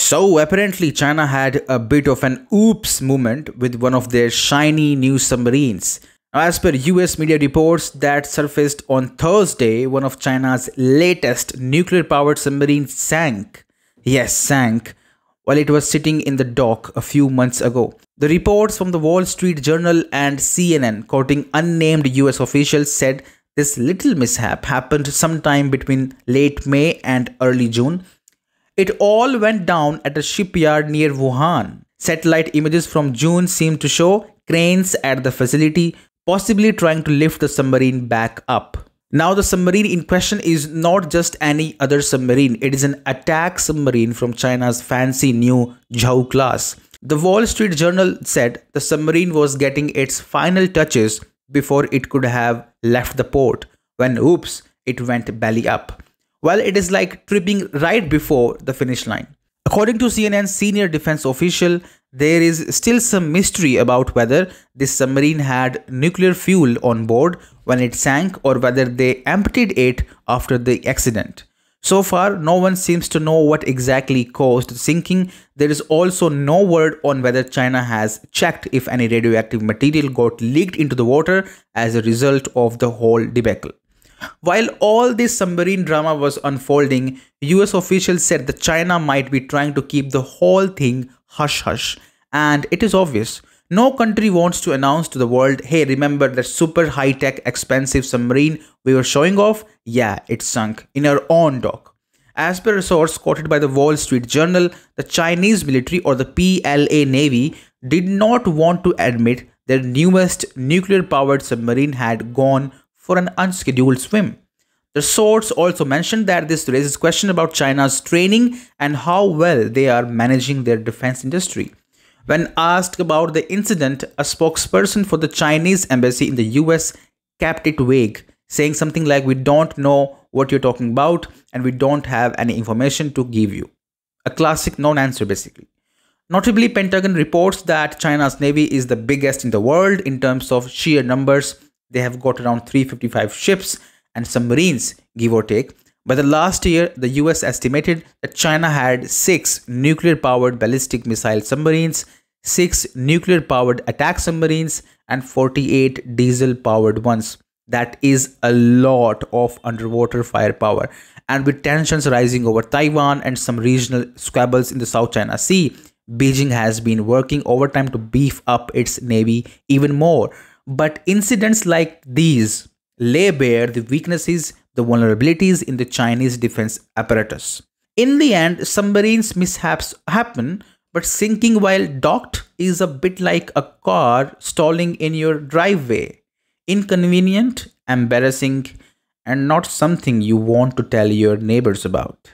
So apparently China had a bit of an oops moment with one of their shiny new submarines. Now, as per US media reports that surfaced on Thursday, one of China's latest nuclear powered submarines sank. Yes, sank while it was sitting in the dock a few months ago. The reports from the Wall Street Journal and CNN, quoting unnamed US officials, said this little mishap happened sometime between late May and early June. It all went down at a shipyard near Wuhan. Satellite images from June seem to show cranes at the facility, possibly trying to lift the submarine back up. Now, the submarine in question is not just any other submarine, it is an attack submarine from China's fancy new Zhao class. The Wall Street Journal said the submarine was getting its final touches before it could have left the port, when oops, it went belly up. Well, it is like tripping right before the finish line. According to CNN's senior defense official, there is still some mystery about whether this submarine had nuclear fuel on board when it sank or whether they emptied it after the accident. So far, no one seems to know what exactly caused the sinking. There is also no word on whether China has checked if any radioactive material got leaked into the water as a result of the whole debacle. While all this submarine drama was unfolding, US officials said that China might be trying to keep the whole thing hush hush. And it is obvious. No country wants to announce to the world, hey, remember that super high tech expensive submarine we were showing off? Yeah, it sunk in our own dock. As per a source quoted by the Wall Street Journal, the Chinese military or the PLA Navy did not want to admit their newest nuclear powered submarine had gone for an unscheduled swim. The source also mentioned that this raises question about China's training and how well they are managing their defense industry. When asked about the incident, a spokesperson for the Chinese embassy in the US kept it vague, saying something like, "We don't know what you're talking about and we don't have any information to give you." A classic non-answer basically. Notably, Pentagon reports that China's navy is the biggest in the world in terms of sheer numbers. They have got around 355 ships and submarines, give or take. By the last year, the US estimated that China had 6 nuclear-powered ballistic missile submarines, 6 nuclear-powered attack submarines, and 48 diesel-powered ones. That is a lot of underwater firepower. And with tensions rising over Taiwan and some regional squabbles in the South China Sea, Beijing has been working overtime to beef up its navy even more. But incidents like these lay bare the weaknesses, the vulnerabilities in the Chinese defense apparatus. In the end, submarines mishaps happen, but sinking while docked is a bit like a car stalling in your driveway. Inconvenient, embarrassing, and not something you want to tell your neighbors about.